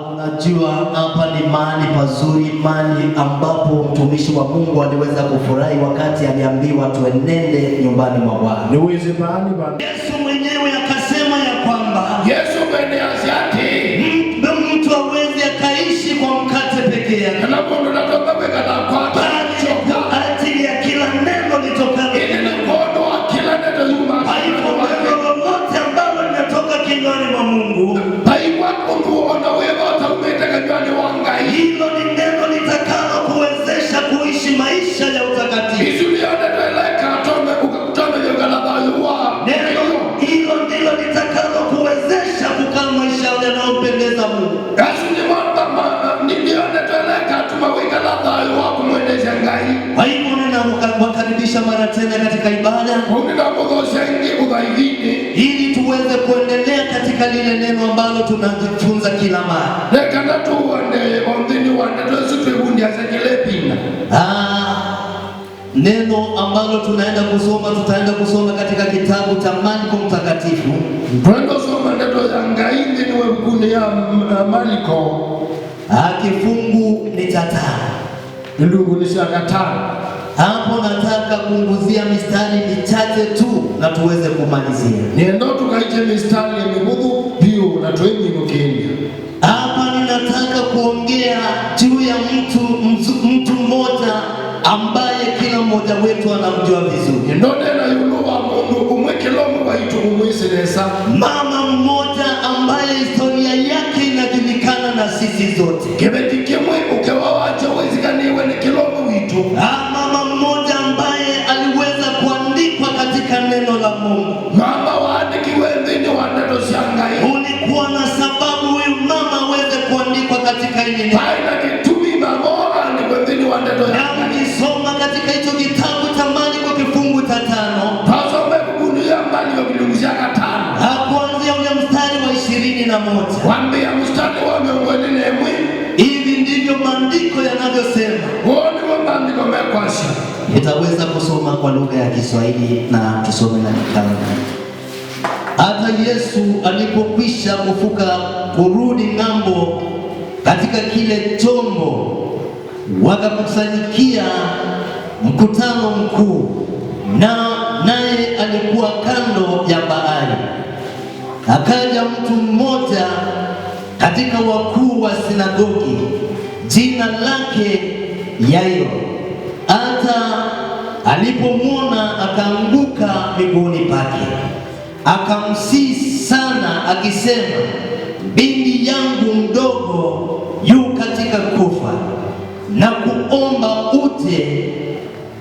Unajua hapa ni mahali pazuri, mahali ambapo mtumishi wa Mungu aliweza kufurahi wakati aliambiwa tuenende nyumbani mwa Bwana. Yesu mwenyewe akasema ya kwamba mtu hawezi akaishi kwa mkate pekee yake, bali kwa ajili ya kila neno litokalo lolote ambalo linatoka kinywani mwa Mungu. Hilo ni neno litakalo kuwezesha kuishi maisha ya utakatifu. Hilo ndilo litakalo kuwezesha kukaa maisha yanayompendeza Mungu. Kwa hivyo ninawakaribisha mara tena katika ibada ili tuweze kuendelea katika lile neno ambalo tunajifunza kila mara. Neno ambalo tunaenda kusoma, tutaenda kusoma katika kitabu cha Marko Mtakatifu. Kifungu ni cha 5. Hapo nataka kuunguzia mistari michache tu na tuweze kumalizia. Hapa ninataka kuongea juu ya mtu mmoja ambaye kila mmoja wetu anamjua vizuri. Mama mmoja ambaye historia yake inajulikana na sisi zote. Mama mmoja ambaye aliweza kuandikwa katika neno la Mungu. Ulikuwa na sababu huyu mama aweze kuandikwa katika hili neno. Na ukisoma katika hicho kitabu cha Marko kifungu cha 5, kuanzia ule mstari wa 21. Hivi ndivyo maandiko yanavyosema. Nitaweza kusoma kwa lugha ya Kiswahili na tusome na Kiingereza. Hata Yesu alipokwisha kufuka kurudi ng'ambo katika kile chombo, wakakusanyikia mkutano mkuu, naye alikuwa kando ya bahari. Akaja mtu mmoja katika wakuu wa sinagogi, jina lake Yairo. Hata alipomwona akaanguka miguuni pake, akamsihi sana akisema, binti yangu mdogo yu katika kufa, na kuomba uje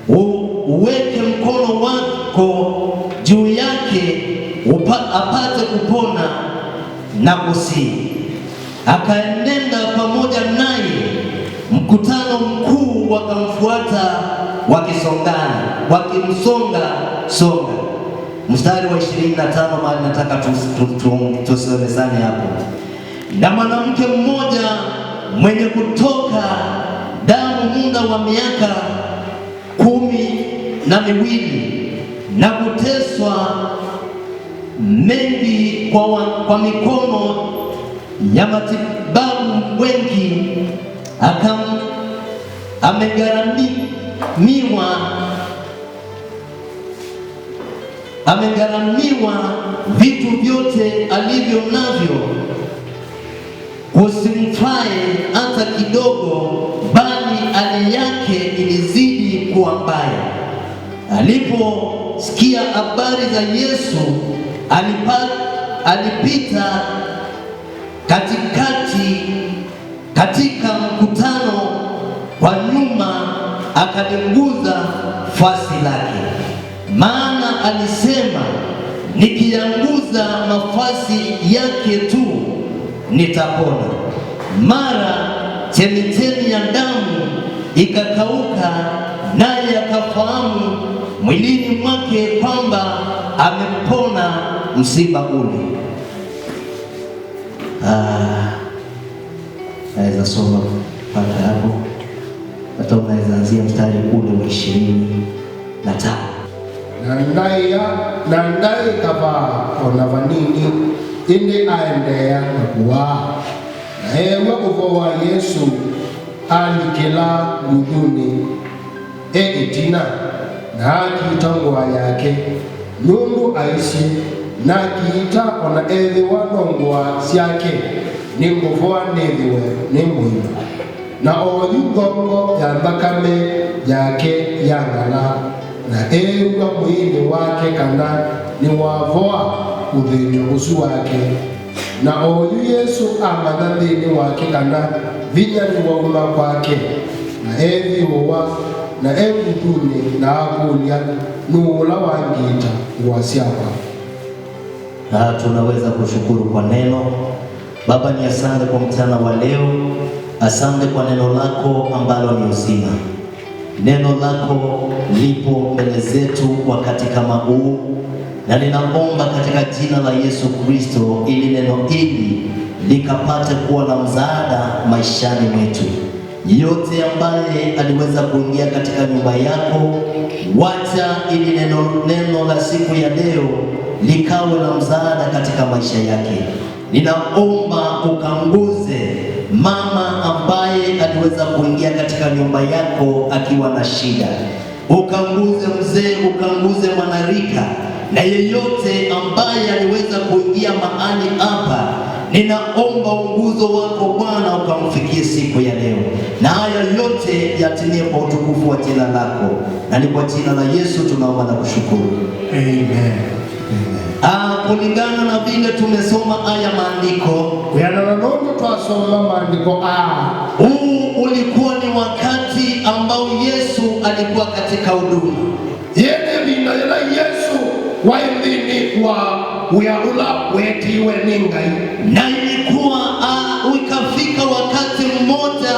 uweke mkono wako juu yake apate kupona na kusihi. Akaenenda pamoja naye, mkutano mkuu wakamfuata wakimsonga. Mstari wa 25 mahali nataka tusemezane hapo. Na mwanamke mmoja mwenye kutoka damu muda wa miaka 12 na kuteswa mengi kwa mikono ya matibabu wengi, amegharamiwa vitu vyote alivyo navyo, kusimfae hata kidogo, bali hali yake ilizidi kuwa mbaya. Aliposikia habari za Yesu, alipita katika mkutano kwa nyuma, akaliguza vazi lake, maana alisema, nikianguza mavazi yake tu nitapona. Mara chemchemi ya damu ikakauka, naye akafahamu mwilini mwake kwamba amepona msiba ule. Naweza soma mpaka hapo, hata unaweza anzia mstari ule wa 25. Nandai kava ona vanini indi aendea kuwa Ewe uvo wa Yesu alikela guduni itina na akiita ngwa yake nundu aishi na akiita ona ethi wanongwa siake ni nguvoa nithiwe ni mwino na oyu thongo ya thakame yake ya ngala na euga mwini wake kana ni wavoa uthinyo usu wake na oyu Yesu amanya thini wake kana vinya ni wauma kwake na ethi uwa na eguduni na akulia nuula wangita ngwasiapa. Na tunaweza kushukuru kwa neno. Baba, ni asante kwa mchana wa leo. Asante kwa neno lako ambalo ni uzima. Neno lako lipo mbele zetu wakati kama huu, na ninaomba katika jina la Yesu Kristo ili neno hili likapate kuwa na msaada maishani mwetu. Yote ambaye aliweza kuingia katika nyumba yako, wacha ili neno la siku ya leo likawe na msaada katika maisha yake. Ninaomba ukanguze mama ambaye aliweza kuingia katika nyumba yako akiwa na shida. Ukanguze mzee, ukanguze mwanarika na yeyote ambaye aliweza kuingia mahali hapa. Ninaomba unguzo wako Bwana ukamfikie siku ya leo, na haya yote yatimie kwa utukufu wa jina lako, na ni kwa jina la Yesu tunaomba na kushukuru. Amen. Kulingana na vile tumesoma haya maandiko, twasoma maandiko huu ulikuwa ni wakati ambao Yesu alikuwa katika huduma. Yene vina yela Yesu waindini wa uyaula wetiwe ningai, na ilikuwa ukafika wakati mmoja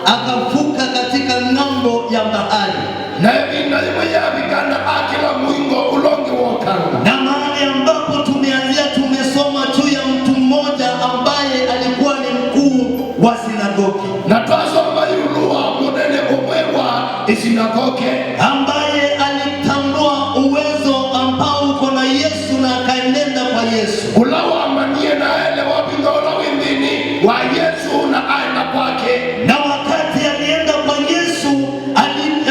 akavuka katika ng'ambo ya bahari, na vina yavikana akila mwingo ulongi wokanga. Na mahali ambapo tumeanzia tumesoma tu ya mtu mmoja ambaye alikuwa ni mkuu wa sinagogi, na twasoma yuluwa munene umwewa isinagoge ambaye alitambua uwezo ambao uko na Yesu na akaenenda kwa Yesu. Ulawa manie na elewa bindola windini wa Yesu na aenda kwake, na wakati alienda kwa Yesu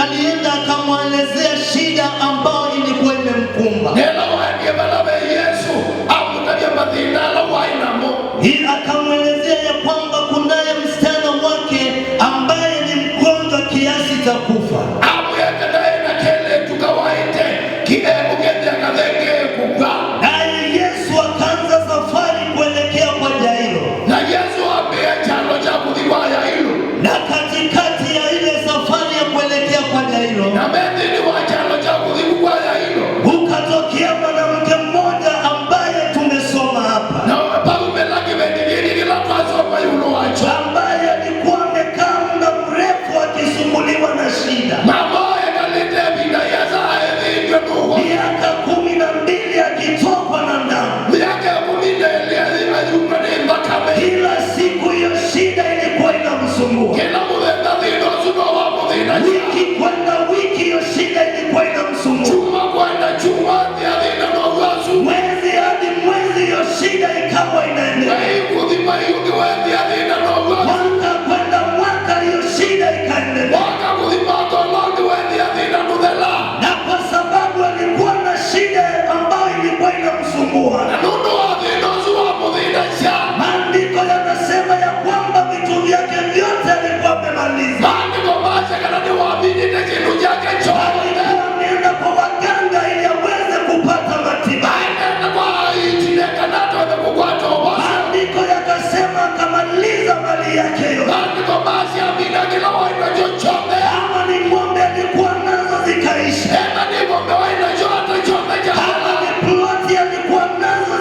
alienda akamwelezea shida ambayo ilikuwa imemkumba. Nela waendie balabe Yesu amutadia madhina la wainamo, Hii akamwelezea ya kwamba kunaye msichana wake ambaye ni mgonjwa kiasi cha kufa. amuyeke naye na kele tukawaite kiemu kende kadhenge kuka, Naye Yesu akaanza safari kuelekea kwa Jairo, na Yesu ambia chalo cha kudhiwaya hilo, na katikati ya ile safari ya kuelekea kwa Jairo na mendini wa chalo cha kudhiwaya hilo, ukatokea mwanamke mmoja ambaye tumesoma hapa, na umepagume laki vendini kila twasoma yulo wacho, ambaye alikuwa amekaa muda mrefu akisumbuliwa na shida, mamoye kalite vina yaza aedhinyo nuwa, miaka 12 akitokwa na damu. miaka ya kumine eliya yunga ni mbakame, Kila siku hiyo shida ilikuwa inamsumbua, kila mudhenda dhino suno wa mudhina, wiki kwenda wiki hiyo shida ilikuwa inamsumbua, chuma kwenda chuma ya dhina no wasu, mwezi hadi mwezi hiyo shida ikawa inaendelea, wei kudhima yungi wendi ya dhina no wasu, mwaka kwenda mwaka hiyo shida ikaendelea. waka kudhima kolongi wendi ya dhina nudhela, Na kwa sababu alikuwa na shida ambayo ilikuwa inamsumbua, na nundu wa dhino suwa mudhina sha, maandiko yanasema ya kwamba vitu vyake vyote alikuwa amemaliza. maandiko masha kana ni wabidi na kinu chake chote, Alikuwa ameenda kwa waganga ili aweze kupata matibabu. na kwa itine kanato na kukwato wasa, Maandiko yakasema akamaliza mali yake yote. maandiko masha amina kila waina chochote, Kama ni ng'ombe alikuwa nazo zikaisha, ema ni ngombe waina chote chote kama jala, ni ploti alikuwa nazo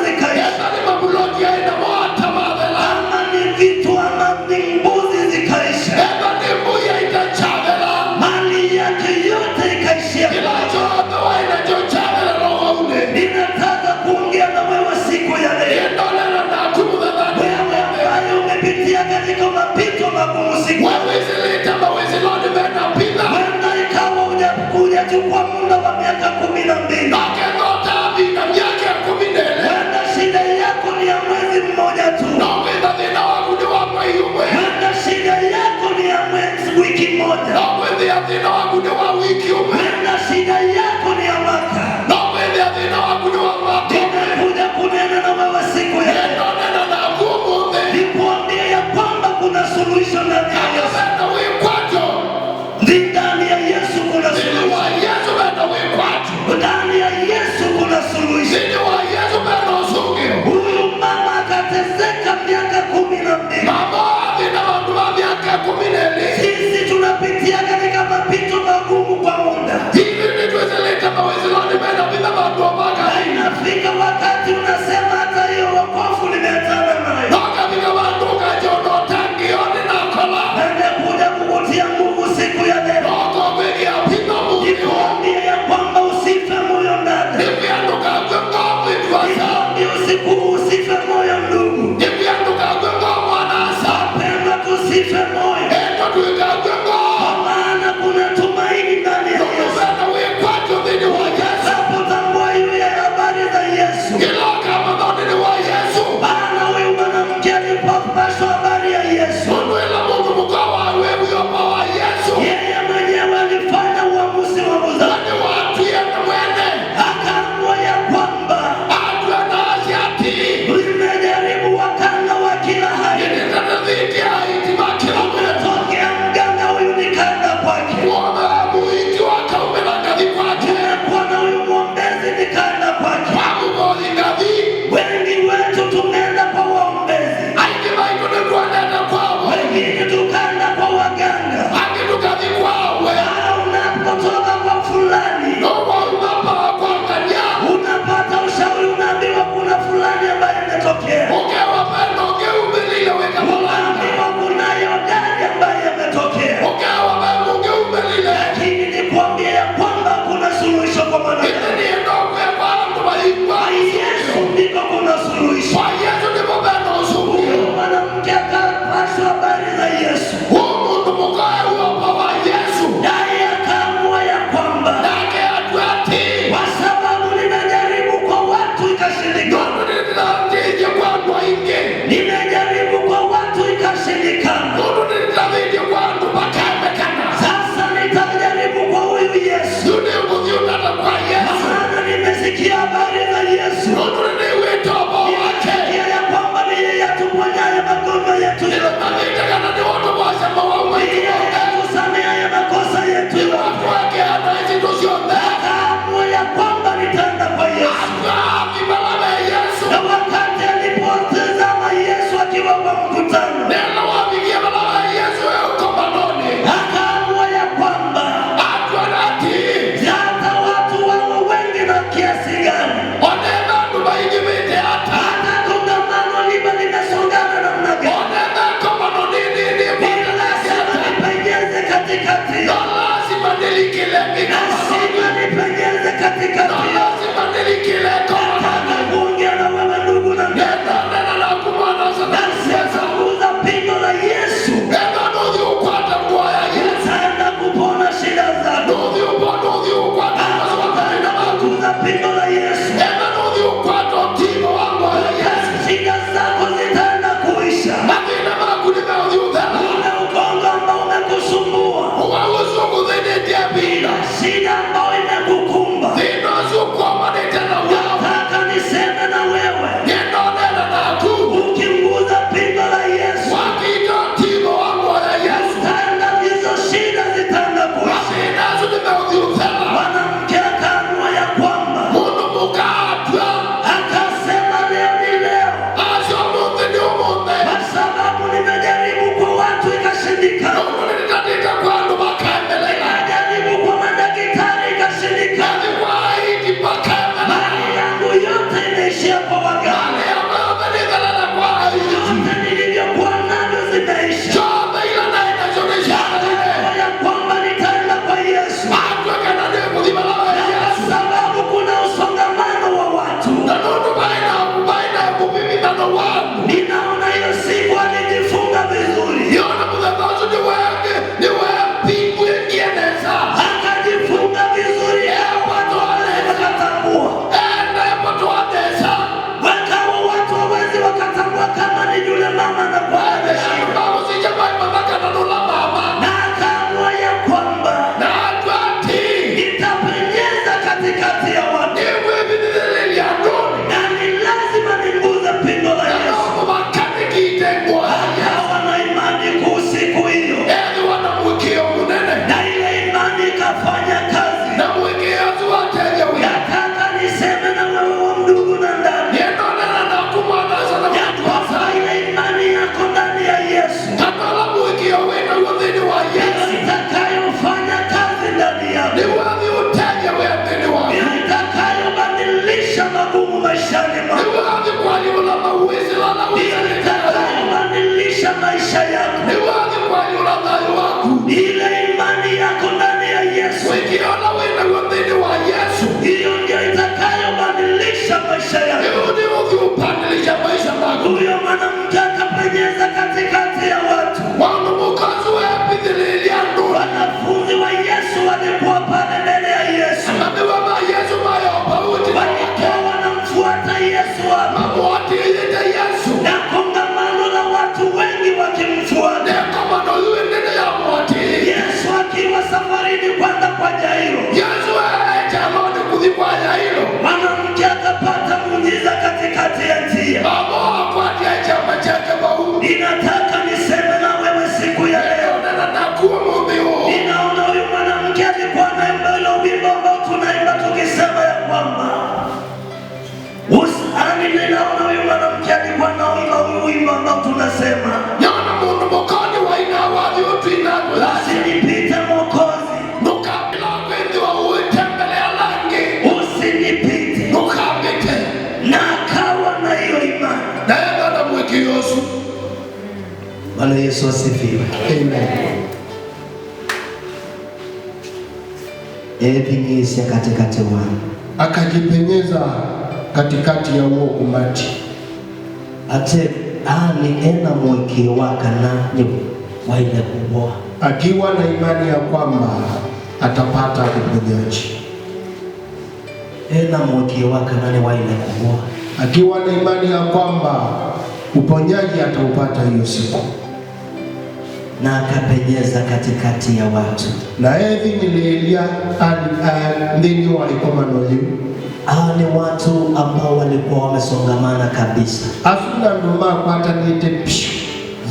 athina waku ni wa wiki umwe. Wenda shida yako ni ya mwaka. Na wenda athina waku ni wa mwaka. Nimekuja kunena na wewe siku ya leo. Nena na kuombe. Nikuambia ya kwamba kuna suluhisho ndani ya Yesu. Nenda wewe kwacho. Ndani ya Yesu kuna suluhisho. Wa Yesu nenda wewe kwacho. Ndani ya Yesu kuna suluhisho. Wa Yesu nenda usunge. Huyu mama akateseka miaka 12. Mama athina watu wa miaka 12. Sisi tunapitia katika mapito magumu kwa muda. Hivi ni tuwezeleka mawezelani mena bila watu wa maka. Inafika wakati unasema hata hiyo wokovu nimeachana nayo. Noka vika watu ukajono tangi yoni na kola. Nimekuja kukutia nguvu siku ya leo. Noko kwegi ya pino mungu. Nikuambia ya kwamba usife moyo ndani. Nipianduka kwengomu ituasa. Nikuambia usiku usife moyo ndugu. Nipianduka kwengomu anasa. Penda tusife moyo. Eto tuika kwengomu. Kwa maana kuna tumaini ndani ya Yesu. Nukubena wekwacho dhini wa Yesu. Napotambua yule ya habari za Yesu. Ilo kama dhoni wa Yesu. Bana huyu mwanamke alipopashwa habari ya Yesu. Mundu ila mungu mkawa wewe yopa wa Yesu. Yeye mwenyewe alifanya uamuzi wa muzani. Wani watu ya mwene. Akaamua ya kwamba Atu ya nazi ati. nimejaribu wakanga wa kila hali. Nitata dhiti ya iti makila mwene. Tokea mganga huyu nikaenda kwake. Mwame muiti waka umelangadi kwake. Tumekuwa na huyu mwombezi nikaenda kwake. Wamu moli ngadi. Wengi wetu tumeenda kwa waombezi. Aiki maitu ni kuanenda kwawe. Wengine tukaenda kwa waganga. Aki tukadi kwawe. Mara unapotoka kwa fulani, Nowa umapa kwa kanya. unapata ushauri, unaambiwa kuna fulani ambaye ametokea. Ukewa pendo ukeubelile weka malanga. Unaambiwa kunayo gari ambaye ametokea. Ukewa pendo ukeubelile. Lakini nikuambia ya kwamba kuna suluhisho kwa mwanadamu. Itini endokwe kwa andu maimba. Kwa Yesu ndiko kuna suluhisho. Kwa Yesu ndipo pendo usungu. Huyu mwanamke akapashwa habari za Yesu. Mundu mukae uopa wa Yesu. Naye akaamua ya kwamba Nake atuati. kwa sababu nimejaribu kwa watu ikashindikana. Mundu nitandije kwa andu inge. Nimejaribu kwa watu ikashindikana. Mundu nitandije kwa andu makemekana. Sasa nitajaribu kwa huyu Yesu. Yune mbuzi unata kwa Yesu. Maana nimesikia habari za Yesu. Mundu niwito opa wake. Nimesikia ya kwamba ni yeye atuponyaye magonjwa yetu yote. Nitandije ni watu wasema wa Ni umaitu. yeye atusamehaye makosa yetu Ni yote. watu wake ana institusione. Akaamua ya kwamba nitaenda kwa Yesu. Atuavi balame Yesu. Na wakati alipotazama Yesu akiwa kwa mkutano, Neno wavigie balame Yesu yuko manoni. akaamua ya kwamba Atuanati. hata watu wawe wengi na kiasi gani, Onena tumaigimite hata. hata kongamano liwe limesongana namna gani, Onena komano nini ni ni lazima nipenyeze katikati yao. lazima nilikile Lazima nipenyeze katikati yao. lazima nilikile Nataka kuongea na wewe ndugu na dada. nena la kumana sana. Nasema guza pigo la Yesu. Nena nudhi ukwata nguo ya Yesu. Utaenda kupona shida zako. Nudhi ukwata Utaenda kuguza pigo la Yesu. Nena nudhi ukwata mtimo wangu ya Yesu. Shida zako zitaenda kuisha. Navina makuni meudhi udhela. Ule ugonjwa ambao umekusumbua, Uwawuzuku dhini diabina. shida ambayo imekukumba, Dhino zukwama nitena wao. nataka niseme na wewe, Neno nena naku. ukimguza pigo la Yesu, Wakita mtimo wangu ya Yesu. utaenda, hizo shida zitaenda kuisha. Wasina zuni meudhi udhela. Mwanamke akaamua ya kwamba, Mundu mukatwa. akasema leo ni leo, Asyo mundu ni umunde. kwa sababu nimejaribu kwa watu ikashindikana, Mundu nitandika kwa andu makaemelela. nimejaribu kwa madaktari ikashindikana, Nani kwa iti makaemelela. mali yangu yote imeishia kwa waganga, Nani ambayo nidhalala kwa iti. yote nilivyokuwa navyo zimeisha. Chobe ila na inazonisha. Akaamua ya kwamba nitaenda kwa Yesu, Atweka na nebu dhibala ya kwa Yesu. sababu kuna usongamano wa watu. Na nundu baina mubimi mano wangu. Ninaona hiyo siku alijifunga vizuri, Yona mudhakazo ni wenge. Ni wempiku yengieneza. akajifunga vizuri, watu wale wakatambua. Enda ya pato adesa. Wakawa watu hawezi wakatambua kama ni yule mama na kwa Enda ya mbamu sijamai mamaka na nula mama. na akaamua ya kwamba Yesu mamwati yete Yesu na kongamano la watu wengi wakimfuata. ne komando yule nene ya mwati Yesu akiwa safarini kwenda kwa Jairo. Yesu jamani kudhikwa Jairo. Mwanamke akapata muujiza katikati ya njia. Baba akwati ya chama chake bau. Ninataka niseme na wewe siku ya leo. Ninaona huyu mwanamke alikuwa anaimba ile wimbo ambao tunaimba tukisema ya kwamba ninaona huyu mwanamke alikuwa anaimba wimbo ambao tunasema nyona mundu mokoni wa ina wadhi utu inadu usinipite Mwokozi, nukabila kwendi wa uitembele alangi usinipite, nukabite na akawa na hiyo imani. na yenda na mweki Yesu. Bwana Yesu asifiwe. Amen. Evinyisha katikati wana akajipenyeza katikati ya huo umati ate ani ena mweki wakana ni waile kubwa, akiwa na imani ya kwamba atapata uponyaji. ena mweki wakana ni waile kubwa, akiwa na imani ya kwamba uponyaji ataupata hiyo siku, na akapenyeza katikati ya watu. na evi nilelia ndini wa ikomanoli Ni watu ambao walikuwa wamesongamana kabisa, asuna nduma kwata nite pishu,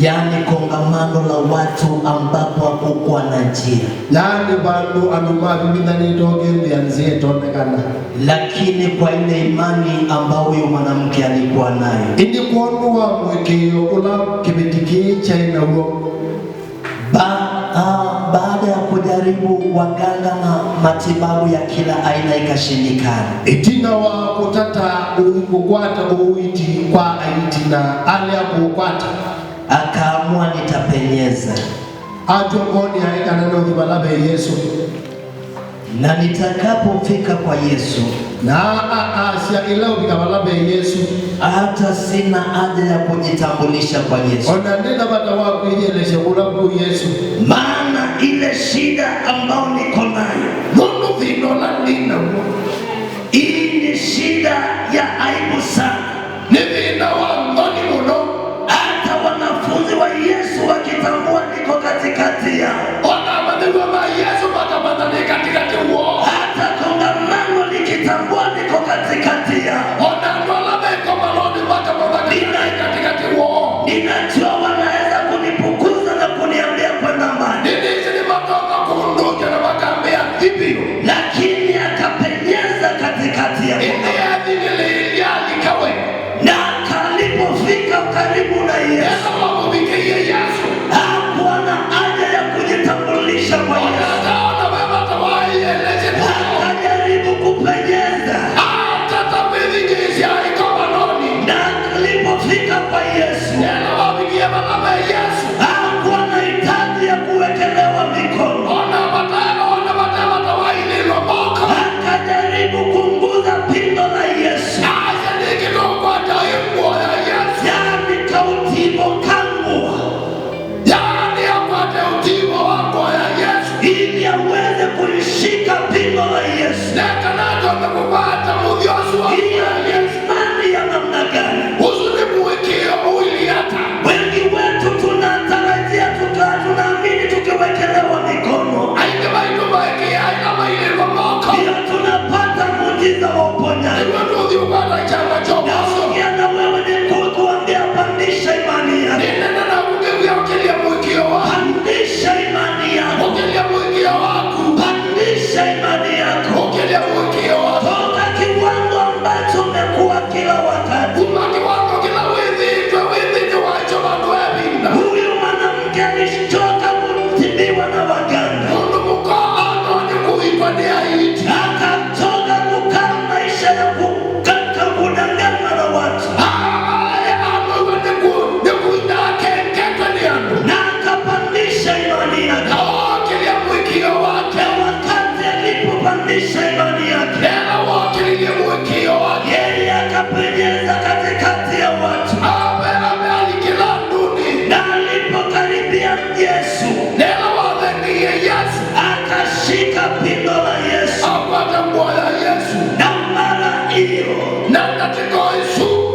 yani kongamano la watu ambapo hakukuwa na njia, yani bandu anuma bibina nitoge yanzie tonekana, lakini kwa ile imani ambao huyo mwanamke alikuwa nayo, indi kuonua mwekeo ula kibitiki chaina huo. Baada ya kujaribu waganga na matibabu ya kila aina ikashindikana, itina wa kutata ukukwata uiti kwa aitina ali hapo ukwata, akaamua nitapenyeza atongoni haikana na udhibalabe Yesu, na nitakapofika kwa Yesu na asia ila udhibalabe Yesu, hata sina haja ya kujitambulisha kwa Yesu, ona nenda bata wako ijeleshe ulabu Yesu, maana ile shida ambao niko nayo mundu vinola nina hii ni shida ya aibu sana, ni vina wa ngoni muno, hata wanafunzi wa Yesu wakitambua niko katikati yao, ona madhiwa ma Yesu bata ni katikati uo, hata kongamano likitambua niko katikati yao, ona ndola beko maloni bata ni katikati uo, ninajua wanaweza kunipukuza na kuniambia kwenda mbali, ni matoka kunduja na makambia hivyo, lakini akapenyeza katikati yao, na kalipofika karibu na Yesu hakuwa na haja ya kujitambulisha kwa Yesu, akajaribu kupenyeza, na kalipofika kwa Yesu hakuwa na hitaji ya kuwekelewa mikono, akajaribu kunguza pindo la Yesu, yani kautibo kama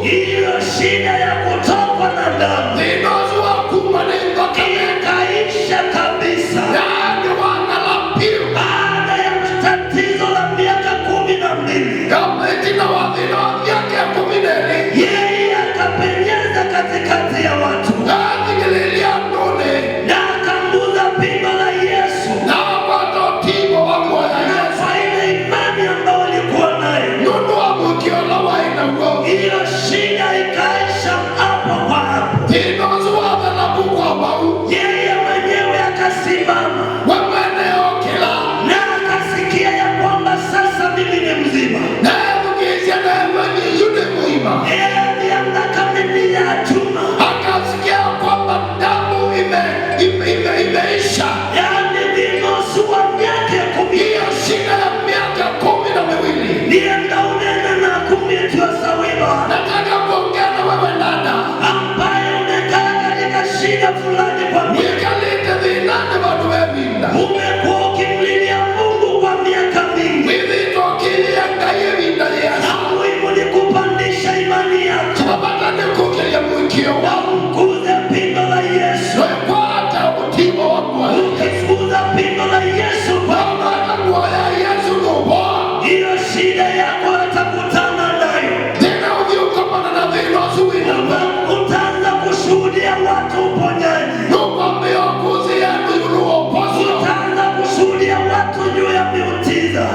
hiyo shida ya kutokwa na damu ikaisha kabisa. Baada ya tatizo la miaka 12, yeye akapenyeza katikati ya watu na akambuza pindo la Yesu, na kwa ile imani ambayo alikuwa nayo, hiyo shida ikaisha hapo kwa hapo. Yeye mwenyewe akasimama na akasikia ya kwamba sasa mimi ni mzima. Akasikia kwamba damu imeisha, yani vimosu wa miaka 10, hiyo shida ya miaka 12. nienda unena na kumietua sawiba, Nataka kuongea na wewe dada ambaye umekaa katika shida fulani kwa miaka, umekuwa ukimlilia Mungu kwa miaka mingi. Muhimu ni kupandisha imani yako na mkuze pindo la Yesu. Ukikuza pindo la Yesu, hiyo shida yako atakutana nayo. Utaanza kushuhudia watu uponyaji. Utaanza kushuhudia watu juu ya miujiza.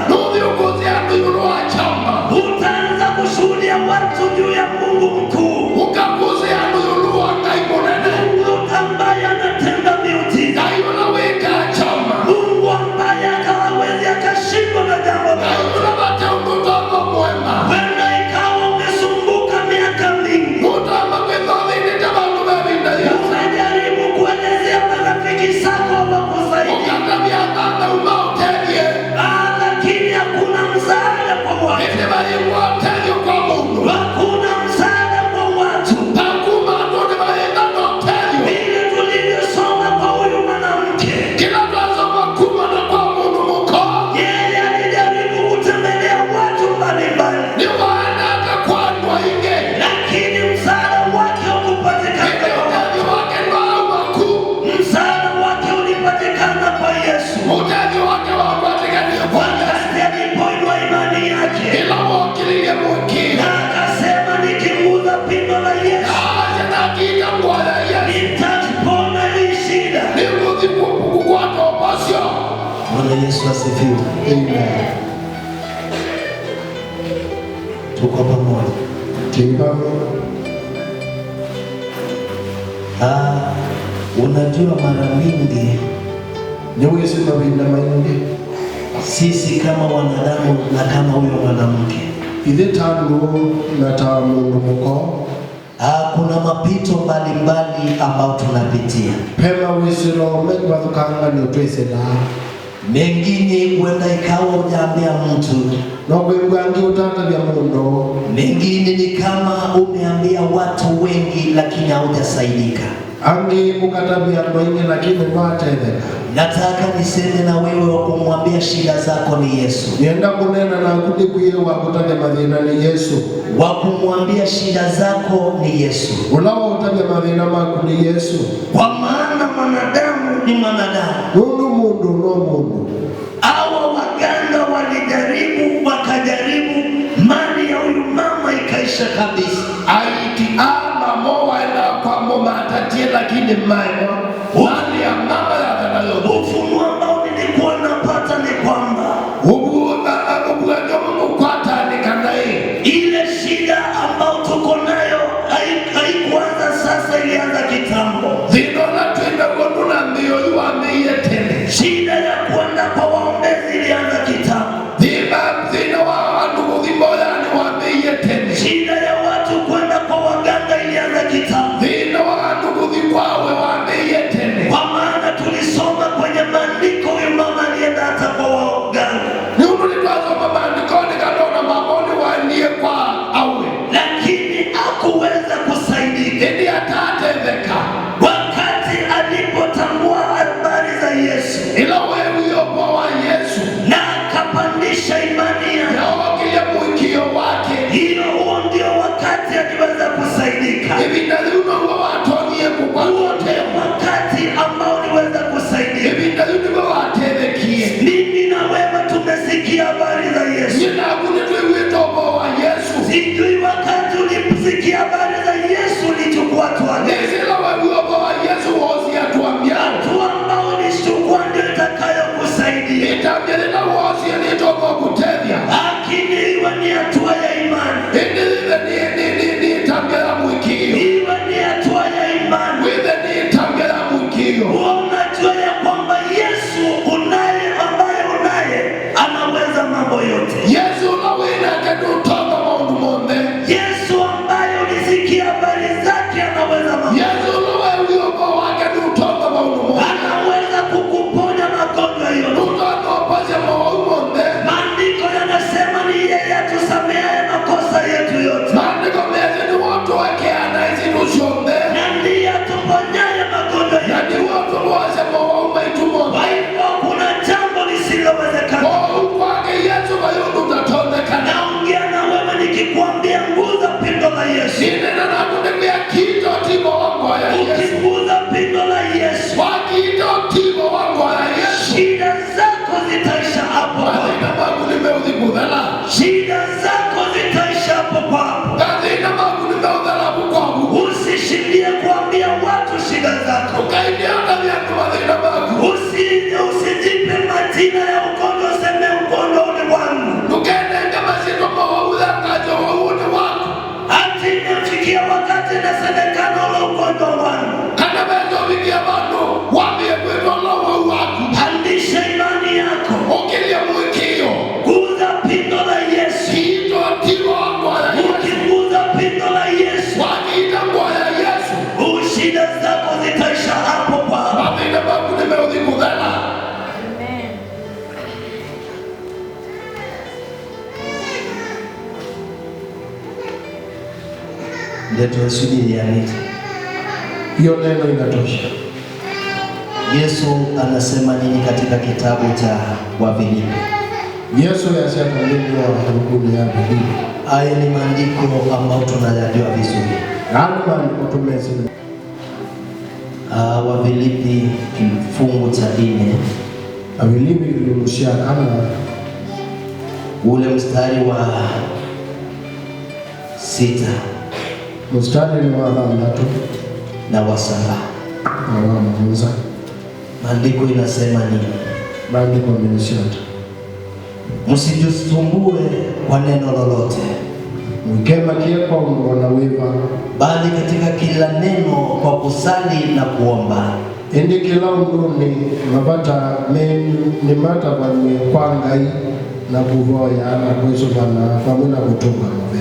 Utaanza kushuhudia watu juu ya Mungu mkuu, Mungu ambaye anatenda miujiza, Mungu ambaye hawezi akashindwa na jambo lolote. Wenda ikawa umesumbuka miaka mingi, umejaribu kuelezea marafiki zako wakusaidia, lakini hakuna msaada kwa watu. Hakuna msaada kwa watu. Vile tulivyosoma kwa huyu mwanamke, yeye alijaribu kutembelea watu mbalimbali, lakini msaada wake haukupatikana. Msaada wake ulipatikana kwa Yesu. Wakati alipoinua imani yake na akasema, nikiguza pindo la Yesu nitapona hii shida. Bwana Yesu asifiwe. Amen. Tuko pamoja. Unajua mara mingi sisi kama wanadamu na kama huyo mwanamke, kuna mapito mbalimbali ambao tunapitia. Mengine huenda ikawa hujaambia mtu, mengine ni kama umeambia watu wengi lakini haujasaidika. Nataka niseme na wewe wa kumwambia shida zako ni Yesu. Wa kumwambia shida zako ni Yesu. Kwa maana mwanadamu ni mwanadamu. Hawa waganga walijaribu, wakajaribu, mali ya huyu mama ikaisha kabisa. Lakini mali ya mama ufunuo ambao nilikuwa napata ni kwamba ile shida ambao tuko nayo haikuanza sasa, ilianza kitambo. Shida ya kwenda kwa waombezi ilianza kitambo. Shida ya watu kwenda kwa waganga ilianza kitambo. Kwa maana tulisoma kwenye fikia wakati nasemekana ule ugonjwa wangu. Kana bezo vikia bado wabie kwetu Allah wako. Pandisha imani yako. Okilia mwekio. Guza pindo la Yesu. Hito atiwa kwa ya Yesu. Ukiguza pindo la Yesu. Wakiita kwa ya Yesu. Shida zako zitaisha hapo kwa hapo. Amina babu nimeudhi kudhana. Ndio tunasubiri yaniti. Hiyo neno inatosha. Yesu anasema nini katika kitabu cha Wafilipi? Yesu yasema nini wa hukumu ya Biblia? Haya ni maandiko ambayo tunayajua vizuri. Maandiko tumesema. Wafilipi kifungu cha 4. Wafilipi kilimshia kama ule mstari wa 6. Mstari ni wa 3 na wa 7. Maandiko inasema nini? Maandiko yamesema msijisumbue kwa neno lolote, mkema kieko mwanaweva, bali katika kila neno kwa kusali na kuomba. Indi kila ni mapata menu ni mata kwa ngai na kuvoya na kuisomana pamoja na kutunga mabaya.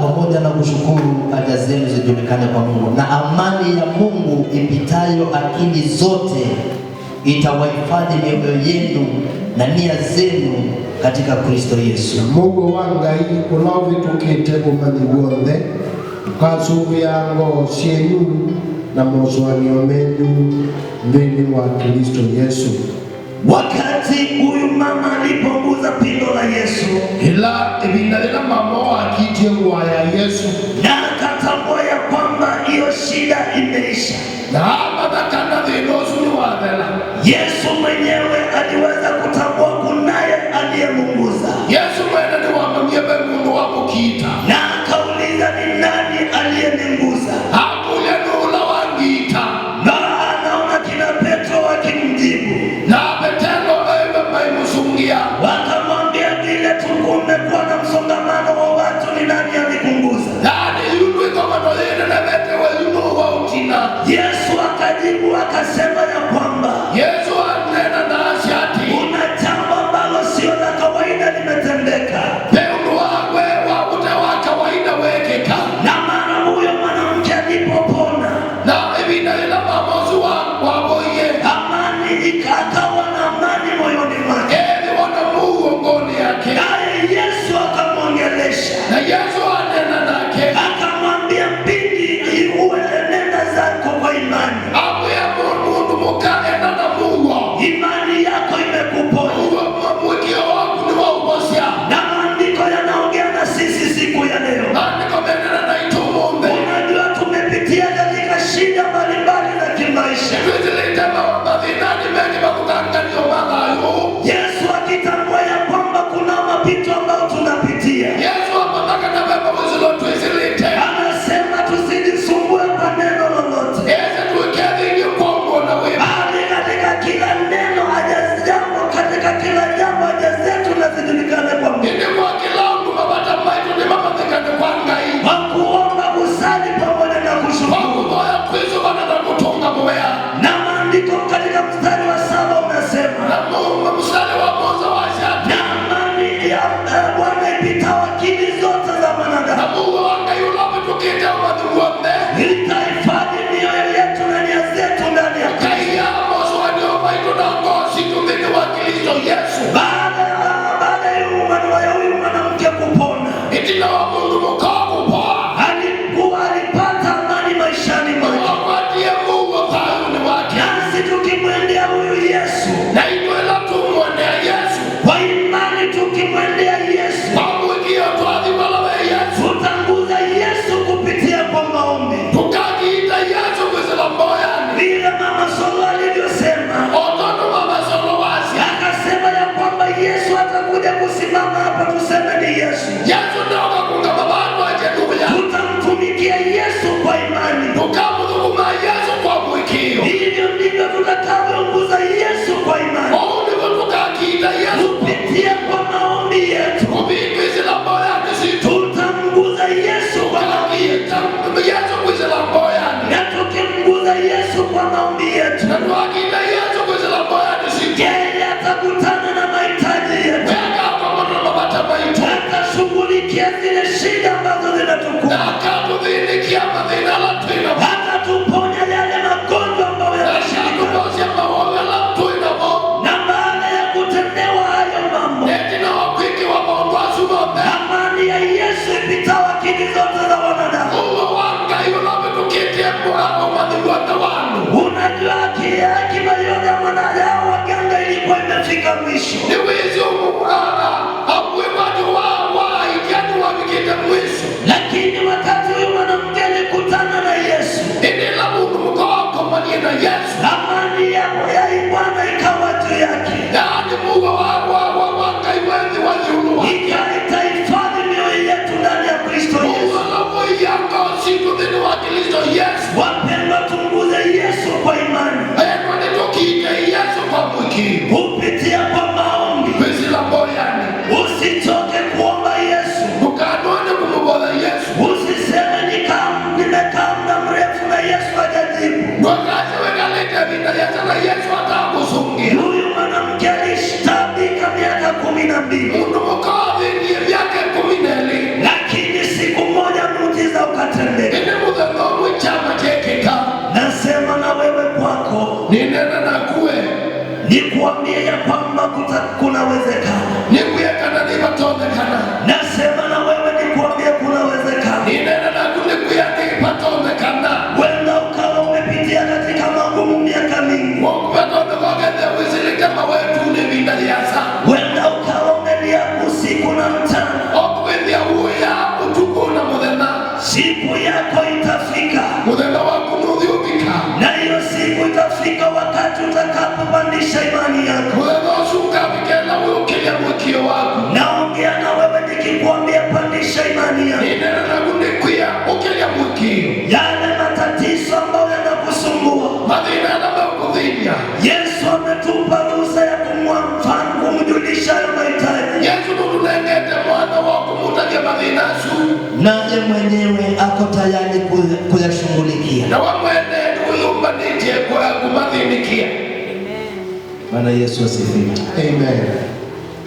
Pamoja na kushukuru haja zenu zijulikane kwa Mungu, na amani ya Mungu ipitayo akili zote itawahifadhi mioyo yenu na nia zenu katika Kristo Yesu. Mungu wangai unavitukite umanyi wonde ukasuvia ngo sienu na moswanio menu mbele wa Kristo Yesu. Wakati huyu mama alipunguza pindo la Yesu, ila ibinalila mama akitie nguo ya Yesu, na akatambua ya kwamba hiyo shida imeisha, na hapa kana vinosu ni wadela. Yesu mwenyewe aliweza kutambua kunaye aliyemunguza. Yesu mwenyewe ni wamamie Mungu wako kita, na akauliza ni nani aliyeninguza? Hapo ile nula wangita, na anaona kina Petro wakimjibu, na Petro msungia, wakamwambia vile kumekuwa na msongamano wa watu, ni nani alikunguza? Nani yule kama ndio na Petro yuno wa utina. Yesu akajibu akasema ya kwamba Yesu anena na ashati, kuna jambo ambalo sio la kawaida limetendeka. Petro wawe wa utawa kawaida wekeka, na mara huyo mwanamke alipopona, na ibina ila mamozi wa boye, amani ikakawa na amani moyoni mwake. Ngoni yake, naye Yesu akamwongelesha, na Yesu anena nake, akamwambia binti, uwe nenda zako kwa imani. Hapo ya Mungu mukaenda na Mungu, imani yako imekuponya. Mwekio wako ni wa umoja. Na maandiko yanaongea na sisi siku ya leo. Maandiko menena na itumombe. Unajua tumepitia katika shida mbalimbali za kimaisha. Tuzeleta mavinani mengi makutanganio magayo. Yesu akitambua ya kwamba kuna mapito ambayo tunapitia. Yesu apataka na baba mzilo tuzelete. Yesu kuzela mboyani. Na tukimguza Yesu kwa maombi yetu, Na tuakina Yesu kuzela mboyani sisi. yeye atakutana na mahitaji yetu. Weka kwa mwana mabata maitu. Atashughulikia zile shida ambazo zinatukumba. Na akatudhinikia madhina la tuina. Atatuponya yale magonjwa ambayo yanatukumba. Na baada ya kutendewa hayo mambo, amani ya Yesu ipitao akili zote za wanadamu. Unajua akiba yote ya mwanadamu waganga ilikuwa imefika mwisho. Lakini wakati huyu mwanamke alikutana na Yesu, amani ya Bwana ikawa juu yake. Itaihifadhi mioyo yetu ndani ya Kristo Yesu. Wapendwa, tumguze Yesu kwa imani. Kupitia kwa maombi. Usichoke kuomba Yesu. Usiseme nimekaa muda mrefu na Yesu hajajibu. Huyu mwanamke alishtabika miaka 12. Lakini siku moja muujiza ukatendeka. Nasema na wewe kwako, nikuambie ya kwamba kunawezekana. Nasema na wewe nikuambie kunawezekana. Wenda ukawa umepitia katika magumu miaka mingi. Wenda ukawa umelia usiku na mchana. Siku yako itafika. Na hiyo siku itafika wakati utakapopandisha imani yako. Naongea na wewe nikikuambia pandisha imani yako. Yale matatizo ambayo yanakusumbua, Yesu ametupa ruhusa ya kumjulisha hayo mahitaji. Naye mwenyewe ako tayari kuyashughulikia. Bwana Yesu asifiwe. Amen.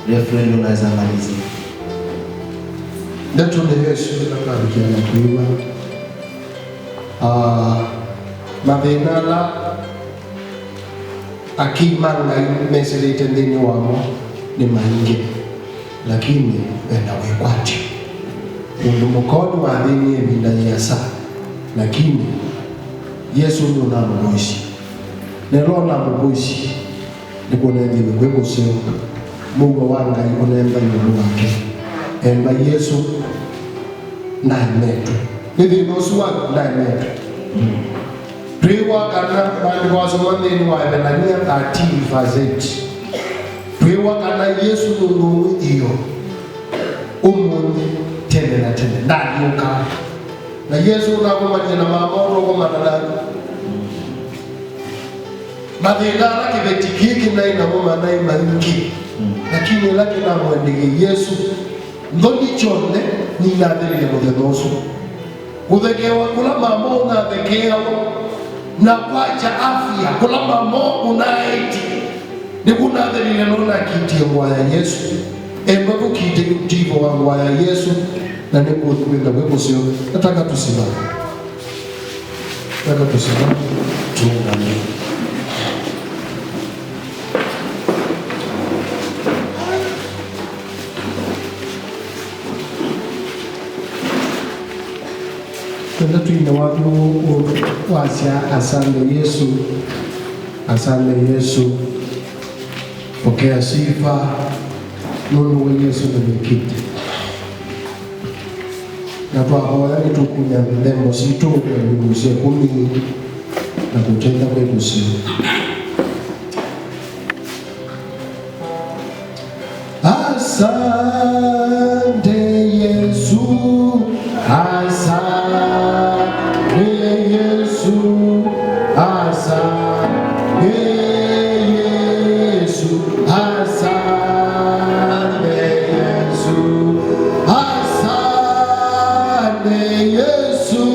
Referendo unaweza malizia. Ndeto ni Yesu nakarikiana kuiwa. Mathina akimanga meserete ndini wamo ni maingi, lakini wenda wekwati undu mukodu wa thini ebinda yasa, lakini Yesu ndio namugoishi nerona mugoishi ndikunendiwe kwegusio Mungu wanga ikunemba yulu wake emba Yesu na metu nithi nosuwa na metu Priwa kana bandi wasomani wa Ebenania 13:8. Priwa kana Yesu nungu iyo umuni tene na tene ndani uka na Yesu unakumanya na mamoro kwa madalani madhigara kibetikiki na inamoma na imaniki lakini laki na mwendege Yesu ndoni chonde ni nadhiri mudenosu uthekewa kula mamo unathekewa na kwacha afya kula mamo unaiti ni kunadhiri nona kiti ngwaya Yesu embapo kiti kutivo wa ngwaya Yesu na nipo kwenda wepo sio nataka tusimame tuungane. Tenda tuina watu wasia asante Yesu, asante Yesu, pokea sifa nunu wa Yesu na mikiti na tuahoya ni tukunya ndemo situ kwa ngurusia kumi na kutenda kwa ngurusia asante Yesu, asante Yesu, asante Yesu, asante Yesu, asante Yesu.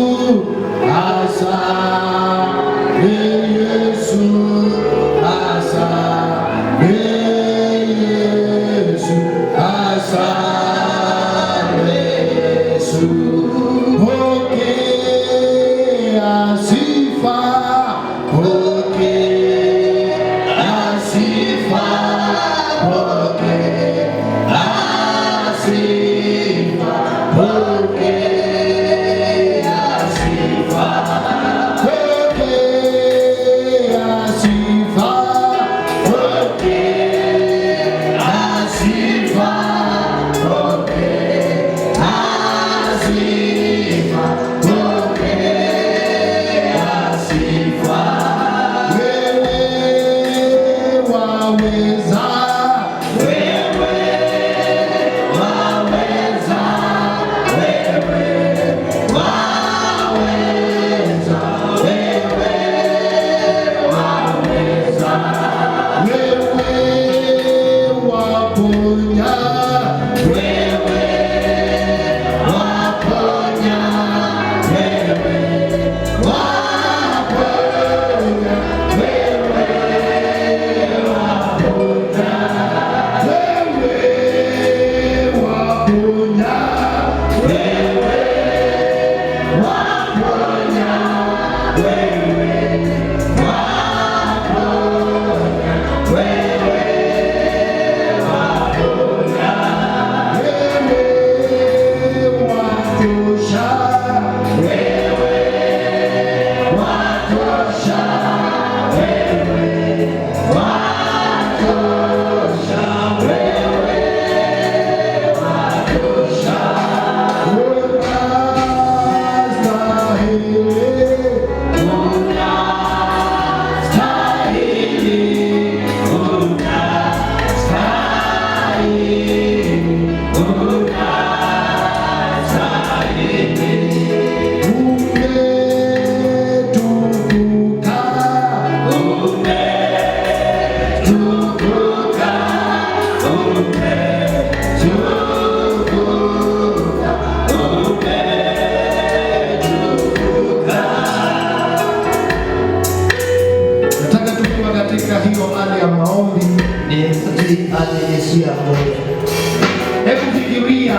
Hebu fikiria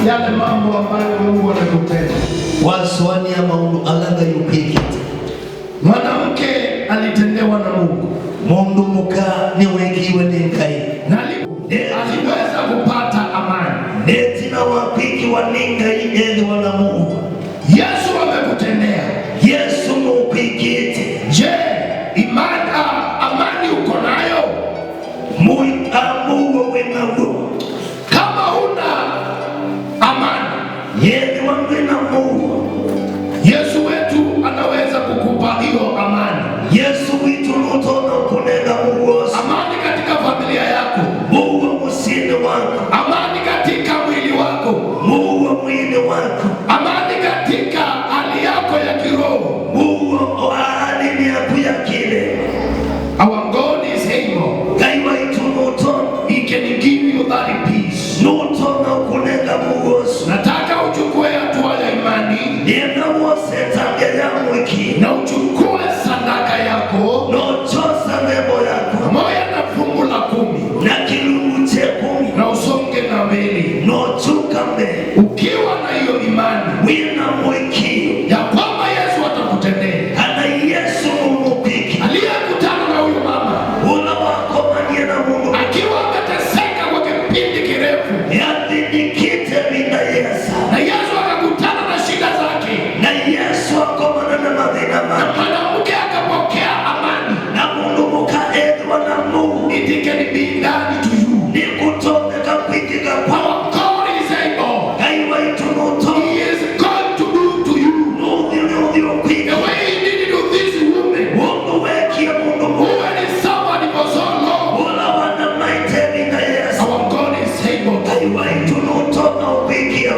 yale mambo ambayo Mungu anakutenda. Waswania maundu alaga yupikite. Mwanamke alitendewa na Mungu. Mundu muka ni wekiwe ningai. Aliweza kupata amani. Neti na wapiki wa ningai eli wana Mungu. Yesu amekutendea. Yesu mupikite. Je, amani uko nayo? Mungu wenago. Kama huna amani, yeye wangena Mungu. Yesu wetu anaweza kukupa hiyo amani. Yesu wetu nutona kunena Mungu. Amani katika familia yako. Mungu musini wako. Amani katika mwili wako. Mungu mwili wako. Amani katika hali yako ya kiroho. Mungu hali yako ya kile. Our God is able. Kaiwa itu nutona. He can give you that peace. Nutona kunena Mungu. Nataka uchukue hatua ya imani. Nena wasetange ya mwiki. Na uchukue sadaka yako. No chosa nebo yako. Pamoja na fungu la 10. Na kilungu che 10. Na usonge na mbele. No chuka mbele. Ukiwa na hiyo imani. Wina mwiki. Ya kwamba Yesu atakutendea. Ana Yesu mupiki. Aliyekutana na huyu mama. Ula wako manie na Mungu. Akiwa ameteseka kwa kipindi kirefu. Yadi nikite mina Yesu. Na Yesu akakutana na shida zake. Na Yesu akomana na madhina mani. Na mwanamke akapokea amani. Na Mungu mukaedwa na Mungu. It can be done to you. Ni kutomeka kuitika kwa. Our God is able. Kaiwa itu nuto. He is going to do to you. Nuthi kuitika. The way he did it to this woman. Mungu weki ya Mungu. Who had suffered for so long. Ula wana maite mina Yesu. Our God is able. Kaiwa itu nuto na upikia.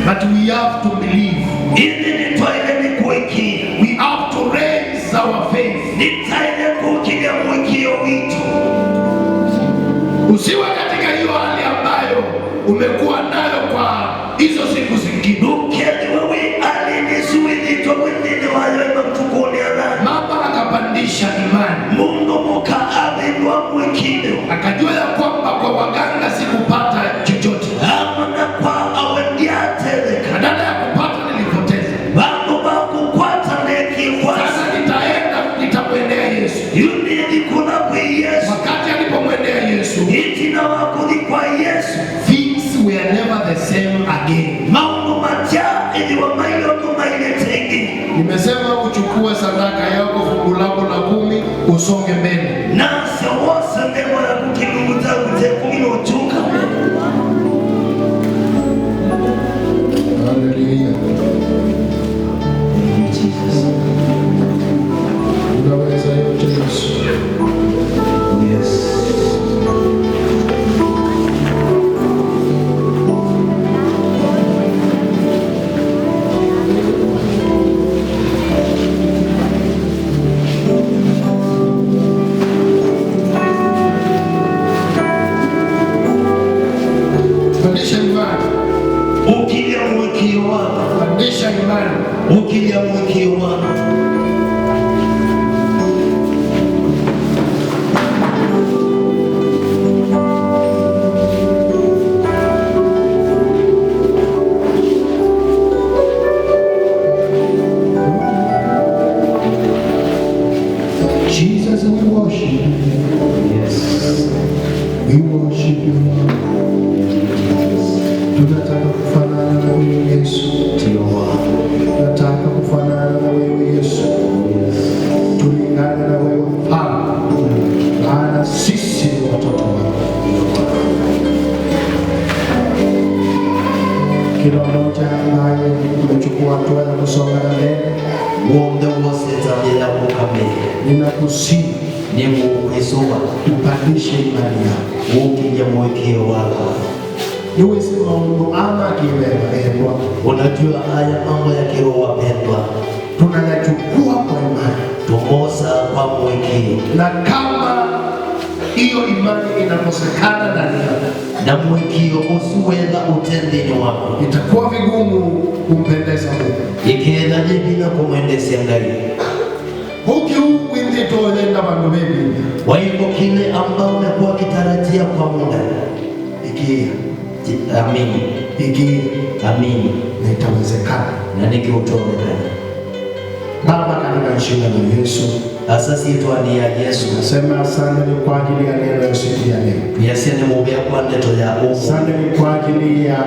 But we have to believe. Ili nitwaile ni kuikia. We have to raise our faith. Nitaile kukilia mwikio witu. Usiwe katika hiyo hali ambayo umekuwa nayo kwa hizo siku zingine. Ukeli wewe alinizuili kwa mwendine wa Nimesema uchukue sadaka yako, fungu lako la 10, usonge mbele. Na sawasa ndemo ya kukinguza kutekumi utuka. Hallelujah. Jesus. Unaweza yote Yesu. Yes. Ukija mwekio wako. Jesus, we worship you. Yes. We worship you. Tunataka kufanana na wewe Yesu. Tunataka kufanana na wewe Yesu. Tulingane na wewe Mfalme. Maana sisi ni watoto wako. Kila mmoja ambaye umechukua hatua ya kusonga mbele, Muombe wose tabia kukamili. ninakusihi Ni muwezowa. upandishe imani yako. Ukija mwekio wako. Niwezi maungo ama kiwebebwa. Unajua haya mambo ya kiroho wapendwa, tunayachukua kwa imani. tumosa kwa mwekio. Na kama hiyo imani inakosekana ndani yako, Na mwekio usiweza utendeni wako, itakuwa vigumu kumpendeza Mungu. ikienda jibina kumwendesha ngai. Huki windi toenda bandu bebi. Kwa hivyo kile ambao umekuwa kitarajia kwa muda, Ikia. amini, Ikia. amini, Na itawezekana. na nikiutonekana. Baba, katika jina la Yesu, Asasi itwani ya Yesu. nasema asante ni kwa ajili ya neno ya siku ya leo. Yasene mubia kwa ndeto ya umu. Asante ni kwa ajili ya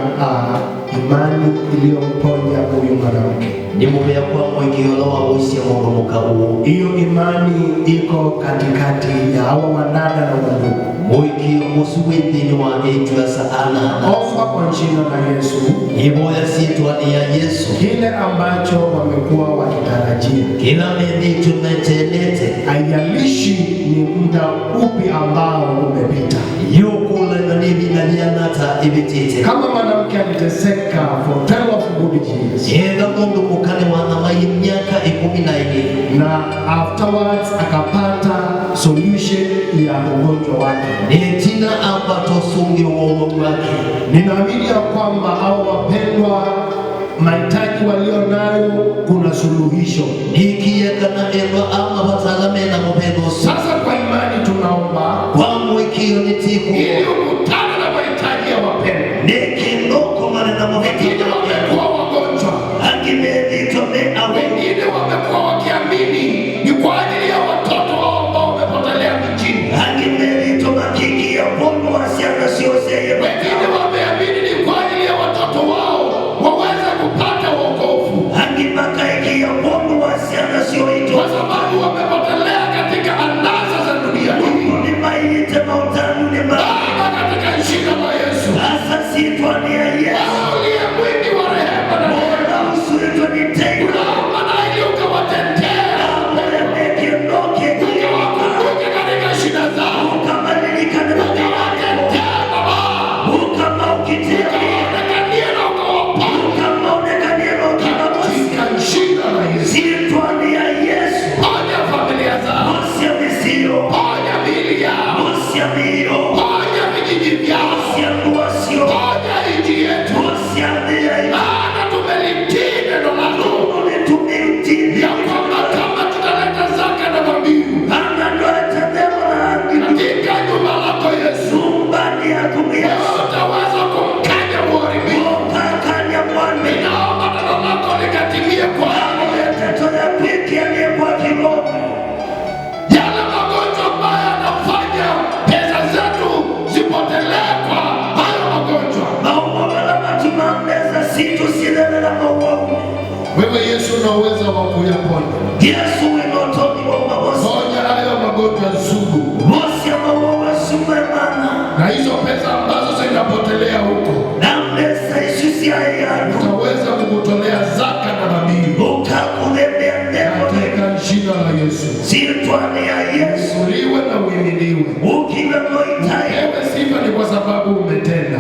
imani iliyomponya huyu mwanamke. Ni mubia kwa mwekio wa usia mungu muka umu. Hiyo imani iko katikati ya hawa wadada na wandugu. Mwekio usiwithini wa etu ya saana. Omba kwa jina la Yesu. Ibo yasitwani ya Yesu. Kile ambacho wamekuwa wakitarajia, Kila mendi tumetenete. haijalishi ni muda upi ambao umepita. Yukule na nibi na lianata ibitite. Kama mwanamke aliteseka for 12 good years, Ega mundu mukane wanamayi miaka 12. na afterwards akapata solution ya ugonjwa wake. Netina apato sungi uomo wake. Ninaamini ya kwamba hao wapendwa, mahitaji walio nayo kuna suluhisho. Nikieka na eva ama batalame na mupendo. Sasa kwa imani tunaomba Kwa mwekio nitiku. ili ukutane na mahitaji ya wapendwa. Nekindoko mane na Wengine mupendo. wamekuwa wagonjwa, Angimedi tome awe. wengine wamekuwa wakiamini ni kwa ajili ya watoto wao ambao wamepotelea mijini. Angimedi tome kiki ya bono wasiana sioseye. Wengine wameamini ni kwa ajili ya watoto wao waweze kupata wokovu, Angimaka iki ya bono wasiana sioito. kwa sababu wamepotelea katika anasa za dunia hii. Ni maite mautanu ni Baba, katika jina la Yesu, Asa sitwani ya Yesu. uliye mwingi wa rehema na Mola usuitwa ni teiwa. tunaomba na ili ukawatetea, Mola meki ndoke. ukawakumbuke katika shida zao, Ukamalilika na mabia. ukawatetea Baba, Ukama ukitea. ukawaonekanie na ukawaponya Ukama onekanie na ukimakosi. katika jina la Yesu. Sitwani ya Yesu. Ponya familia zao, Mosia misio. ponya miili yao, Mosia mio. ponya vijiji vyao, Mosia nuasio. ponya nchi yetu. Mosia una uwezo wa kuyaponya. Yesu Ponya hayo magonjwa sugu. Na hizo pesa ambazo zinapotelea huko, utaweza kukutolea zaka na dhabihu katika jina la Yesu. Uliwe na uimiliwe. Upewe sifa ni kwa sababu umetenda.